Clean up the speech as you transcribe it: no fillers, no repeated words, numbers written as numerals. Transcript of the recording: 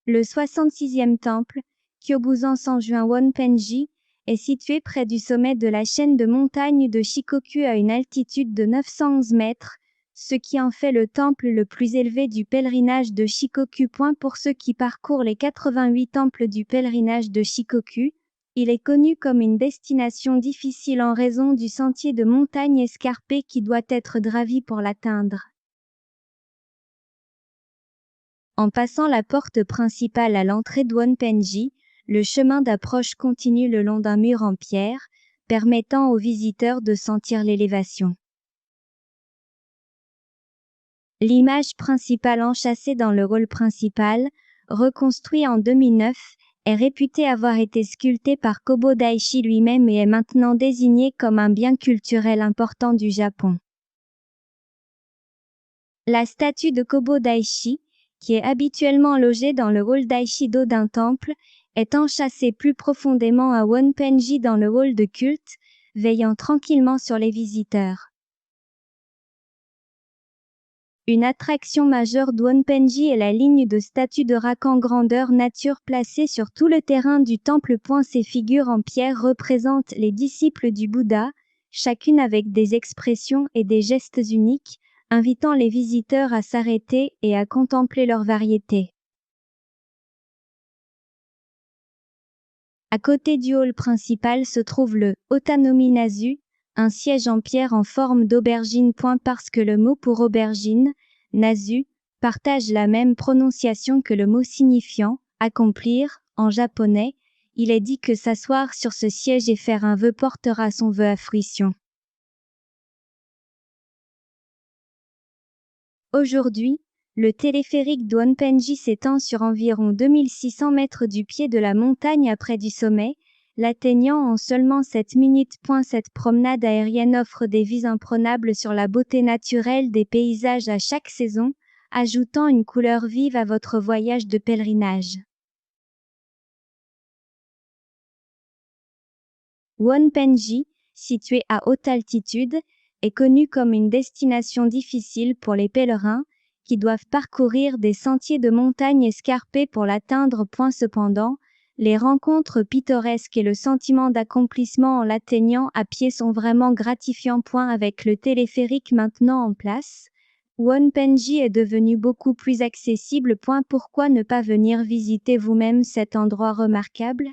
Le 66e temple, Kyobusan Sanjuin Wonpenji, est situé près du sommet de la chaîne de montagnes de Shikoku à une altitude de 911 mètres, ce qui en fait le temple le plus élevé du pèlerinage de Shikoku. Pour ceux qui parcourent les 88 temples du pèlerinage de Shikoku, il est connu comme une destination difficile en raison du sentier de montagne escarpé qui doit être gravi pour l'atteindre. En passant la porte principale à l'entrée de Wonpenji, le chemin d'approche continue le long d'un mur en pierre, permettant aux visiteurs de sentir l'élévation. L'image principale enchâssée dans le rôle principal, reconstruit en 2009, est réputée avoir été sculptée par Kobo Daishi lui-même et est maintenant désignée comme un bien culturel important du Japon. La statue de Kobo Daishi, qui est habituellement logée dans le hall Daishido d'un temple, est enchâssée plus profondément à Wonpenji dans le hall de culte, veillant tranquillement sur les visiteurs. Une attraction majeure de Wonpenji est la ligne de statues de rakan grandeur nature placée sur tout le terrain du temple. Ces figures en pierre représentent les disciples du Bouddha, chacune avec des expressions et des gestes uniques, invitant les visiteurs à s'arrêter et à contempler leur variété. À côté du hall principal se trouve le Otanominazu, un siège en pierre en forme d'aubergine. Parce que le mot pour aubergine, nazu, partage la même prononciation que le mot signifiant « accomplir » en japonais, il est dit que s'asseoir sur ce siège et faire un vœu portera son vœu à fruition. Aujourd'hui, le téléphérique de Wonpenji s'étend sur environ 2600 mètres du pied de la montagne à près du sommet, l'atteignant en seulement 7 minutes. Cette promenade aérienne offre des vues imprenables sur la beauté naturelle des paysages à chaque saison, ajoutant une couleur vive à votre voyage de pèlerinage. Wonpenji, situé à haute altitude, est connu comme une destination difficile pour les pèlerins, qui doivent parcourir des sentiers de montagne escarpés pour l'atteindre. Cependant, les rencontres pittoresques et le sentiment d'accomplissement en l'atteignant à pied sont vraiment gratifiants. Avec le téléphérique maintenant en place, Wonpenji est devenu beaucoup plus accessible. Pourquoi ne pas venir visiter vous-même cet endroit remarquable ?